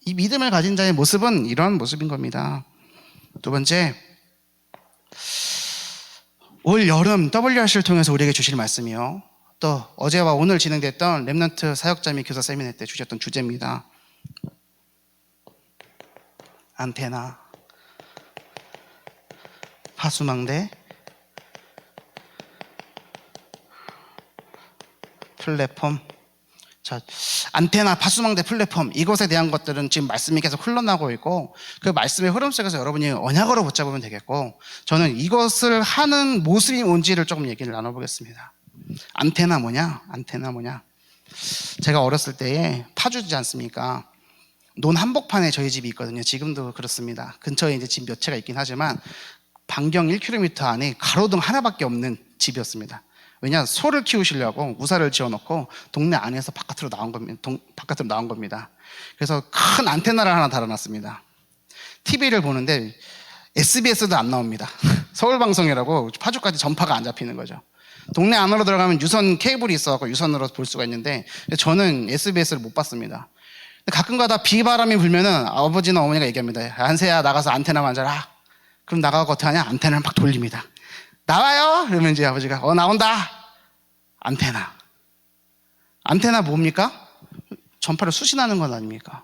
이 믿음을 가진 자의 모습은 이런 모습인 겁니다. 두 번째, 올 여름 WRC를 통해서 우리에게 주실 말씀이요, 또 어제와 오늘 진행됐던 랩런트 사역자 및 교사 세미나 때 주셨던 주제입니다. 안테나, 파수망대, 플랫폼. 자, 안테나, 파수망대, 플랫폼, 이것에 대한 것들은 지금 말씀이 계속 흘러나오고 있고, 그 말씀의 흐름 속에서 여러분이 언약으로 붙잡으면 되겠고, 저는 이것을 하는 모습이 뭔지를 조금 얘기를 나눠보겠습니다. 안테나 뭐냐? 안테나 뭐냐? 제가 어렸을 때에 파주지 않습니까? 논 한복판에 저희 집이 있거든요. 지금도 그렇습니다. 근처에 이제 집 몇 채가 있긴 하지만 반경 1km 안에 가로등 하나밖에 없는 집이었습니다. 왜냐? 소를 키우시려고 우사를 지어놓고 동네 안에서 바깥으로 나온 겁니다. 그래서 큰 안테나를 하나 달아놨습니다. TV를 보는데 SBS도 안 나옵니다. 서울방송이라고 파주까지 전파가 안 잡히는 거죠. 동네 안으로 들어가면 유선 케이블이 있어서 유선으로 볼 수가 있는데 저는 SBS를 못 봤습니다. 가끔가다 비바람이 불면은 아버지나 어머니가 얘기합니다. 안세야, 나가서 안테나 만져라. 그럼 나가고 어떻게 하냐? 안테나를 막 돌립니다. 나와요? 그러면 이제 아버지가 나온다. 안테나 뭡니까? 전파를 수신하는 건 아닙니까?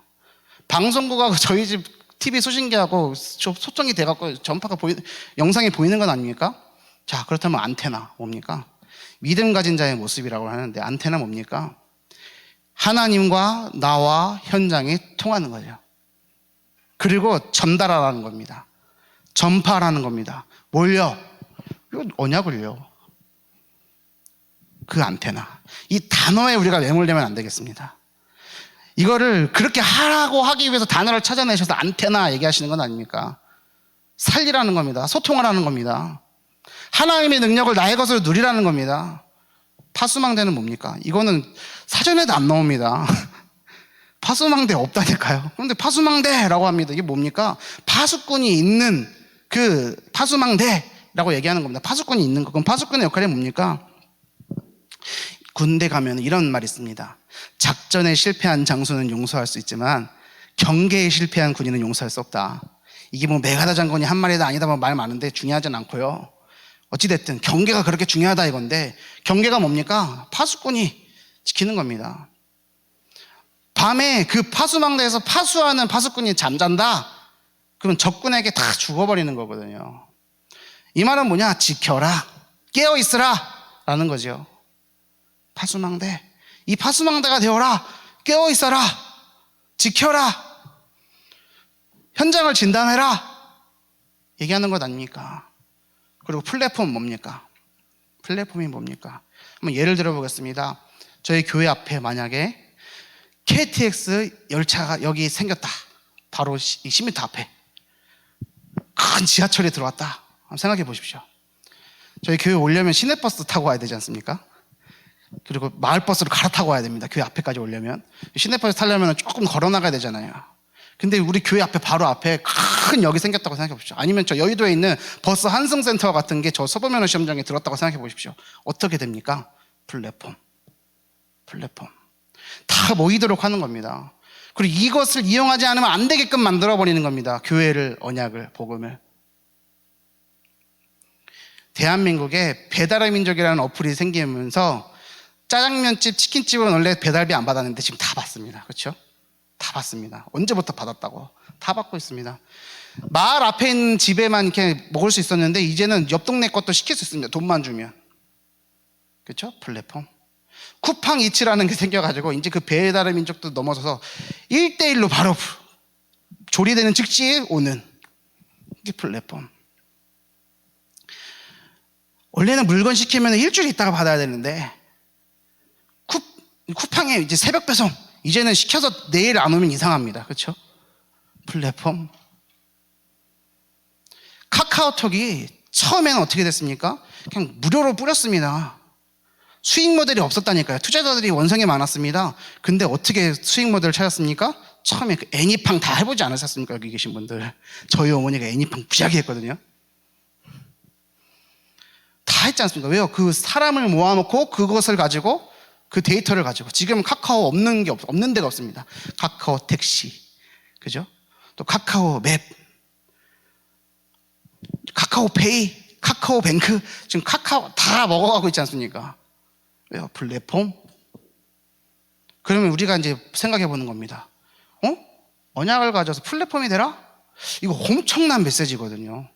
방송국하고 저희 집 TV 수신기하고 소통이 돼갖고 전파가 영상이 보이는 건 아닙니까? 자, 그렇다면 안테나 뭡니까? 믿음 가진 자의 모습이라고 하는데, 안테나 뭡니까? 하나님과 나와 현장이 통하는 거죠. 그리고 전달하라는 겁니다. 전파라는 겁니다. 뭘요? 이거 언약을요. 그 안테나. 이 단어에 우리가 매몰되면 안 되겠습니다. 이거를 그렇게 하라고 하기 위해서 단어를 찾아내셔서 안테나 얘기하시는 건 아닙니까? 살리라는 겁니다. 소통하라는 겁니다. 하나님의 능력을 나의 것으로 누리라는 겁니다. 파수망대는 뭡니까? 이거는 사전에도 안 나옵니다. 파수망대 없다니까요. 그런데 파수망대라고 합니다. 이게 뭡니까? 파수꾼이 있는 그 파수망대라고 얘기하는 겁니다. 파수꾼이 있는 거. 그럼 파수꾼의 역할이 뭡니까? 군대 가면 이런 말이 있습니다. 작전에 실패한 장수는 용서할 수 있지만 경계에 실패한 군인은 용서할 수 없다. 이게 뭐 메가다 장군이 한 말이다 아니다 뭐 말 많은데 중요하진 않고요. 어찌됐든 경계가 그렇게 중요하다 이건데, 경계가 뭡니까? 파수꾼이 지키는 겁니다. 밤에 그 파수망대에서 파수하는 파수꾼이 잠잔다? 그러면 적군에게 다 죽어버리는 거거든요. 이 말은 뭐냐? 지켜라, 깨어있으라 라는 거죠. 파수망대, 이 파수망대가 되어라, 깨어있어라, 지켜라, 현장을 진단해라 얘기하는 것 아닙니까? 그리고 플랫폼 뭡니까? 플랫폼이 뭡니까? 한번 예를 들어 보겠습니다. 저희 교회 앞에 만약에 KTX 열차가 여기 생겼다. 바로 10m 앞에 큰 지하철이 들어왔다. 한번 생각해 보십시오. 저희 교회 오려면 시내버스 타고 와야 되지 않습니까? 그리고 마을버스로 갈아타고 와야 됩니다. 교회 앞에까지 오려면. 시내버스 타려면 조금 걸어 나가야 되잖아요. 근데 우리 교회 앞에 바로 앞에 큰 역이 생겼다고 생각해 보십시오. 아니면 저 여의도에 있는 버스 한승센터 같은 게 저 서부면허 시험장에 들었다고 생각해 보십시오. 어떻게 됩니까? 플랫폼 다 모이도록 하는 겁니다. 그리고 이것을 이용하지 않으면 안 되게끔 만들어 버리는 겁니다. 교회를, 언약을, 복음을. 대한민국에 배달의 민족이라는 어플이 생기면서 짜장면집, 치킨집은 원래 배달비 안 받았는데 지금 다 받습니다. 그렇죠? 다 받습니다. 언제부터 받았다고? 다 받고 있습니다. 마을 앞에 있는 집에만 이렇게 먹을 수 있었는데 이제는 옆 동네 것도 시킬 수 있습니다. 돈만 주면. 그렇죠? 플랫폼. 쿠팡 이츠라는 게 생겨가지고 이제 그 배달의 민족도 넘어서서 1대1로 바로 조리되는 즉시에 오는 이게 플랫폼. 원래는 물건 시키면 일주일 있다가 받아야 되는데 쿠팡에 이제 새벽 배송 이제는 시켜서 내일 안 오면 이상합니다. 그렇죠? 플랫폼. 카카오톡이 처음에는 어떻게 됐습니까? 그냥 무료로 뿌렸습니다. 수익 모델이 없었다니까요. 투자자들이 원성이 많았습니다. 근데 어떻게 수익 모델을 찾았습니까? 처음에 그 애니팡 다 해보지 않으셨습니까? 여기 계신 분들. 저희 어머니가 애니팡 무지하게 했거든요. 다 했지 않습니까? 왜요? 그 사람을 모아놓고 그것을 가지고 그 데이터를 가지고 지금 카카오 없는 데가 없습니다. 카카오 택시, 그죠? 또 카카오 맵, 카카오 페이, 카카오 뱅크, 지금 카카오 다 먹어가고 있지 않습니까? 왜요? 플랫폼? 그러면 우리가 이제 생각해 보는 겁니다. 언약을 가져서 플랫폼이 되라? 이거 엄청난 메시지거든요.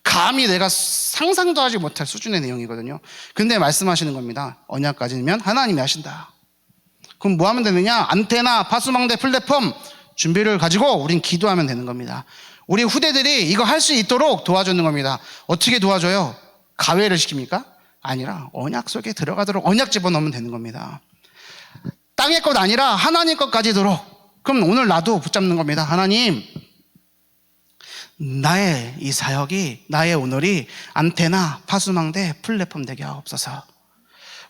감히 내가 상상도 하지 못할 수준의 내용이거든요. 근데 말씀하시는 겁니다. 언약 가지면 하나님이 하신다. 그럼 뭐 하면 되느냐? 안테나, 파수망대, 플랫폼 준비를 가지고 우린 기도하면 되는 겁니다. 우리 후대들이 이거 할 수 있도록 도와주는 겁니다. 어떻게 도와줘요? 가외를 시킵니까? 아니라 언약 속에 들어가도록 언약 집어넣으면 되는 겁니다. 땅의 것 아니라 하나님 것까지 도록. 그럼 오늘 나도 붙잡는 겁니다. 하나님, 나의 이 사역이, 나의 오늘이 안테나, 파수망대, 플랫폼 되게 하옵소서.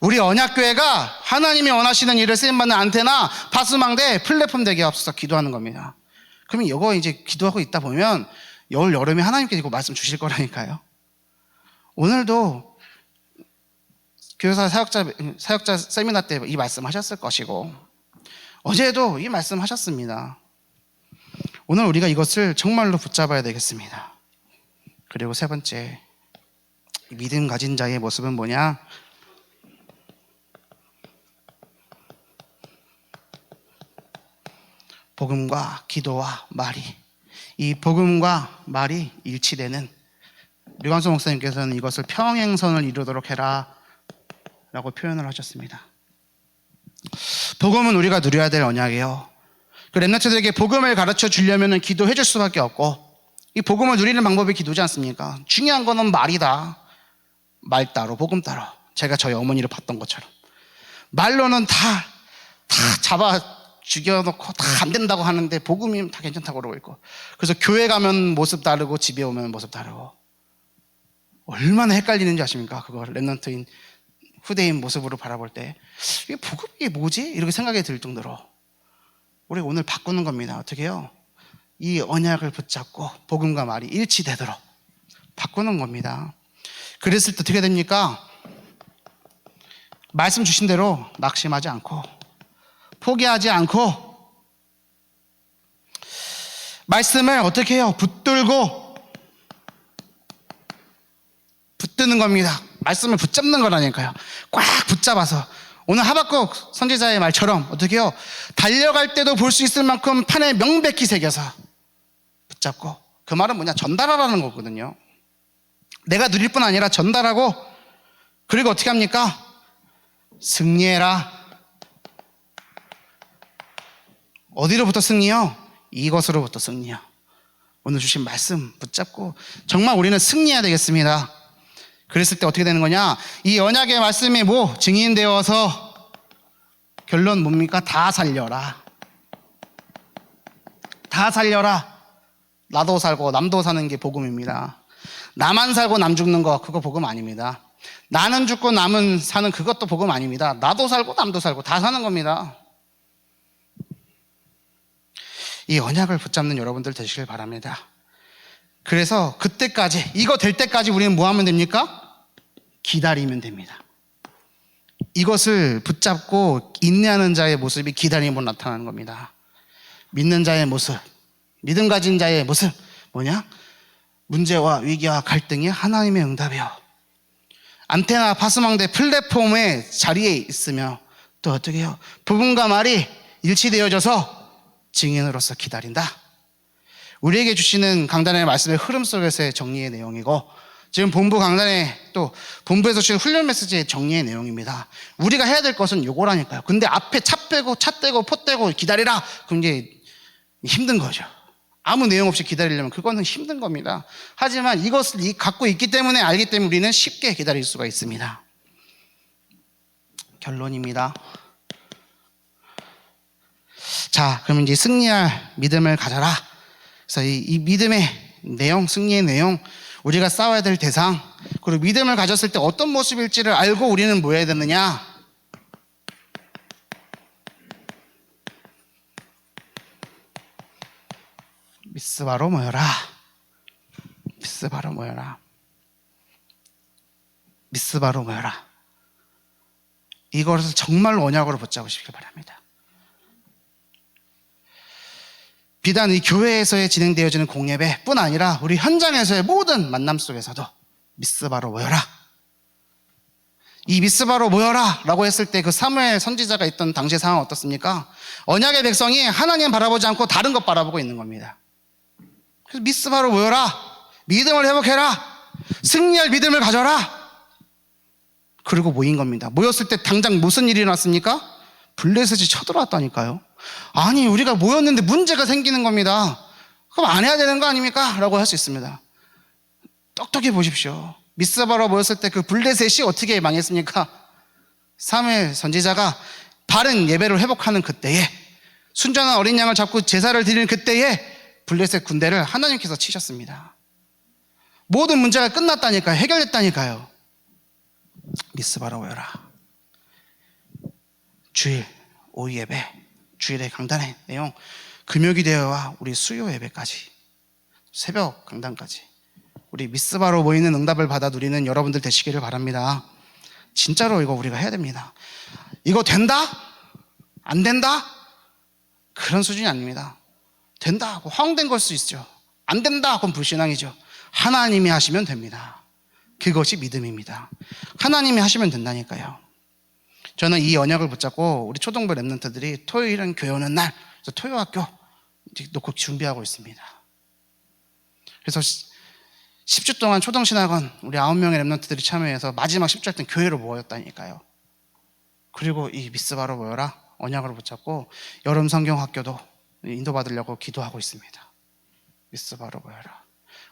우리 언약교회가 하나님이 원하시는 일을 쓰임받는 안테나, 파수망대, 플랫폼 되게 하옵소서 기도하는 겁니다. 그러면 이거 이제 기도하고 있다 보면 여름에 하나님께 이거 말씀 주실 거라니까요. 오늘도 교회사 사역자 세미나 때 이 말씀 하셨을 것이고 어제도 이 말씀 하셨습니다. 오늘 우리가 이것을 정말로 붙잡아야 되겠습니다. 그리고 세 번째, 믿음 가진 자의 모습은 뭐냐? 복음과 기도와 말이, 이 복음과 말이 일치되는, 류광수 목사님께서는 이것을 평행선을 이루도록 해라 라고 표현을 하셨습니다. 복음은 우리가 누려야 될 언약이에요. 그 렘넌트들에게 복음을 가르쳐 주려면 기도해 줄 수밖에 없고, 이 복음을 누리는 방법이 기도지 않습니까? 중요한 거는 말이다. 말 따로 복음 따로. 제가 저희 어머니를 봤던 것처럼 말로는 다 잡아 죽여놓고 다 안 된다고 하는데 복음이면 다 괜찮다고 그러고 있고, 그래서 교회 가면 모습 다르고 집에 오면 모습 다르고, 얼마나 헷갈리는지 아십니까? 그거 렘넌트인 후대인 모습으로 바라볼 때 이게 복음이 뭐지? 이렇게 생각이 들 정도로 우리 오늘 바꾸는 겁니다. 어떻게 해요? 이 언약을 붙잡고 복음과 말이 일치되도록 바꾸는 겁니다. 그랬을 때 어떻게 됩니까? 말씀 주신 대로 낙심하지 않고 포기하지 않고 말씀을 어떻게 해요? 붙드는 겁니다. 말씀을 붙잡는 거라니까요. 꽉 붙잡아서 오늘 하박국 선지자의 말처럼 어떻게 해요? 달려갈 때도 볼 수 있을 만큼 판에 명백히 새겨서 붙잡고, 그 말은 뭐냐? 전달하라는 거거든요. 내가 누릴 뿐 아니라 전달하고, 그리고 어떻게 합니까? 승리해라. 어디로부터 승리요? 이것으로부터 승리요. 오늘 주신 말씀 붙잡고 정말 우리는 승리해야 되겠습니다. 그랬을 때 어떻게 되는 거냐? 이 언약의 말씀이 증인되어서 결론 뭡니까? 다 살려라. 다 살려라. 나도 살고 남도 사는 게 복음입니다. 나만 살고 남 죽는 거, 그거 복음 아닙니다. 나는 죽고 남은 사는 그것도 복음 아닙니다. 나도 살고 남도 살고 다 사는 겁니다. 이 언약을 붙잡는 여러분들 되시길 바랍니다. 그래서 그때까지, 이거 될 때까지 우리는 뭐 하면 됩니까? 기다리면 됩니다. 이것을 붙잡고 인내하는 자의 모습이 기다림으로 나타나는 겁니다. 믿는 자의 모습, 믿음 가진 자의 모습 뭐냐? 문제와 위기와 갈등이 하나님의 응답이요. 안테나 파수망대 플랫폼의 자리에 있으며 또 어떻게 해요? 부분과 말이 일치되어져서 증인으로서 기다린다. 우리에게 주시는 강단의 말씀의 흐름 속에서의 정리의 내용이고, 지금 본부 강단에 또 본부에서 주신 훈련 메시지의 정리의 내용입니다. 우리가 해야 될 것은 요거라니까요. 근데 앞에 차 떼고 포 떼고 기다리라. 그럼 이제 힘든 거죠. 아무 내용 없이 기다리려면 그거는 힘든 겁니다. 하지만 이것을 갖고 있기 때문에, 알기 때문에 우리는 쉽게 기다릴 수가 있습니다. 결론입니다. 자, 그럼 이제 승리할 믿음을 가져라. 그래서 이 믿음의 내용, 승리의 내용, 우리가 싸워야 될 대상, 그리고 믿음을 가졌을 때 어떤 모습일지를 알고 우리는 뭐 해야 되느냐? 미스바로 모여라. 미스바로 모여라. 미스바로 모여라. 이것을 정말 언약으로 붙잡으시길 바랍니다. 비단 이 교회에서의 진행되어지는 공예배뿐 아니라 우리 현장에서의 모든 만남 속에서도 미스바로 모여라. 이 미스바로 모여라 라고 했을 때 그 사무엘 선지자가 있던 당시의 상황은 어떻습니까? 언약의 백성이 하나님 바라보지 않고 다른 것 바라보고 있는 겁니다. 그래서 미스바로 모여라. 믿음을 회복해라. 승리할 믿음을 가져라. 그리고 모인 겁니다. 모였을 때 당장 무슨 일이 일어났습니까? 블레셋이 쳐들어왔다니까요. 아니, 우리가 모였는데 문제가 생기는 겁니다. 그럼 안 해야 되는 거 아닙니까? 라고 할 수 있습니다. 똑똑히 보십시오. 미스바로 모였을 때 그 블레셋이 어떻게 망했습니까? 사무엘 선지자가 바른 예배를 회복하는 그때에, 순전한 어린 양을 잡고 제사를 드리는 그때에 블레셋 군대를 하나님께서 치셨습니다. 모든 문제가 끝났다니까요. 해결됐다니까요. 미스바로 모여라. 주일 오후 예배, 주일의 강단의 내용, 금요기대회와 우리 수요 예배까지, 새벽 강단까지 우리 미스바로 모이는 응답을 받아 누리는 여러분들 되시기를 바랍니다. 진짜로 이거 우리가 해야 됩니다. 이거 된다? 안 된다? 그런 수준이 아닙니다. 된다 하고 허황된 걸 수 있죠. 안 된다 하고는 불신앙이죠. 하나님이 하시면 됩니다. 그것이 믿음입니다. 하나님이 하시면 된다니까요. 저는 이 언약을 붙잡고 우리 초등부 랩런트들이 토요일은 교회 오는 날, 그래서 토요학교 놓고 준비하고 있습니다. 그래서 10주 동안 초등신학원 우리 9명의 랩런트들이 참여해서 마지막 10주 때 교회로 모였다니까요. 그리고 이 미스바로 모여라 언약을 붙잡고 여름 성경학교도 인도받으려고 기도하고 있습니다. 미스바로 모여라.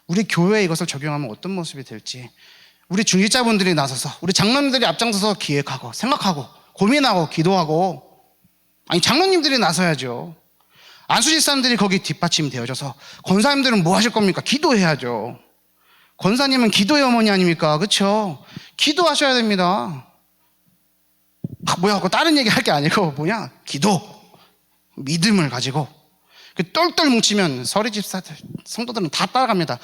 우리 교회에 이것을 적용하면 어떤 모습이 될지, 우리 중직자분들이 나서서, 우리 장로님들이 앞장서서 기획하고 생각하고 고민하고 기도하고, 아니 장로님들이 나서야죠. 안수집사님들이 거기 뒷받침되어져서, 권사님들은 뭐 하실 겁니까? 기도해야죠. 권사님은 기도의 어머니 아닙니까? 그렇죠? 기도하셔야 됩니다. 뭐야 하고 다른 얘기 할 게 아니고 뭐냐? 기도, 믿음을 가지고 똘똘 뭉치면 서리 집사들, 성도들은 다 따라갑니다.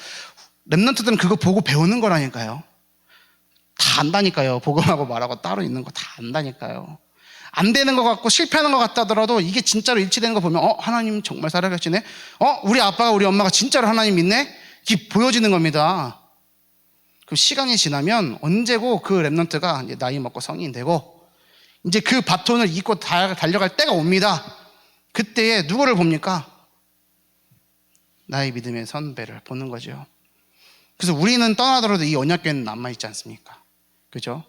랩런트들은 그거 보고 배우는 거라니까요. 다 안다니까요. 복음하고 말하고 따로 있는 거 다 안다니까요. 안 되는 것 같고 실패하는 것 같다더라도 이게 진짜로 일치되는 거 보면 하나님 정말 살아계시네. 우리 아빠가 우리 엄마가 진짜로 하나님 믿네. 이게 보여지는 겁니다. 그럼 시간이 지나면 언제고 그 랩런트가 이제 나이 먹고 성인이 되고 이제 그 바톤을 잇고 달려갈 때가 옵니다. 그때에 누구를 봅니까? 나의 믿음의 선배를 보는 거죠. 그래서 우리는 떠나더라도 이 언약궤는 남아있지 않습니까? 그죠?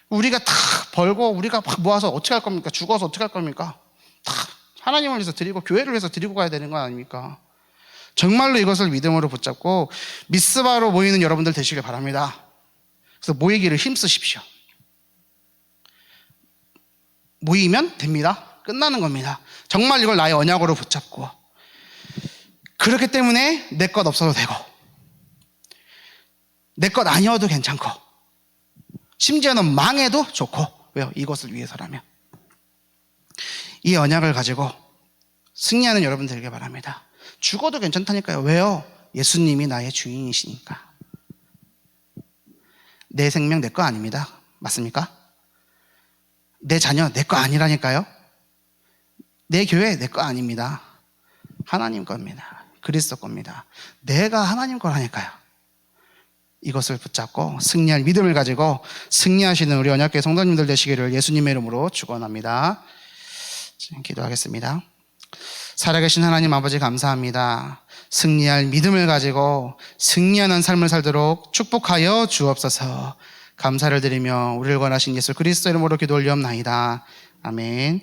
우리가 다 벌고 우리가 막 모아서 어떻게 할 겁니까? 죽어서 어떻게 할 겁니까? 다 하나님을 위해서 드리고 교회를 위해서 드리고 가야 되는 거 아닙니까? 정말로 이것을 믿음으로 붙잡고 미스바로 모이는 여러분들 되시길 바랍니다. 그래서 모이기를 힘쓰십시오. 모이면 됩니다. 끝나는 겁니다. 정말 이걸 나의 언약으로 붙잡고, 그렇기 때문에 내 것 없어도 되고 내 것 아니어도 괜찮고 심지어는 망해도 좋고. 왜요? 이것을 위해서라면. 이 언약을 가지고 승리하는 여러분 되길 바랍니다. 죽어도 괜찮다니까요. 왜요? 예수님이 나의 주인이시니까. 내 생명 내 거 아닙니다. 맞습니까? 내 자녀 내 거 아니라니까요. 내 교회 내 거 아닙니다. 하나님 겁니다. 그리스도 겁니다. 내가 하나님 거라니까요. 이것을 붙잡고 승리할 믿음을 가지고 승리하시는 우리 언약궤 성도님들 되시기를 예수님의 이름으로 축원합니다. 기도하겠습니다. 살아계신 하나님 아버지 감사합니다. 승리할 믿음을 가지고 승리하는 삶을 살도록 축복하여 주옵소서. 감사를 드리며 우리를 권하신 예수 그리스도 이름으로 기도 올리옵나이다. 아멘.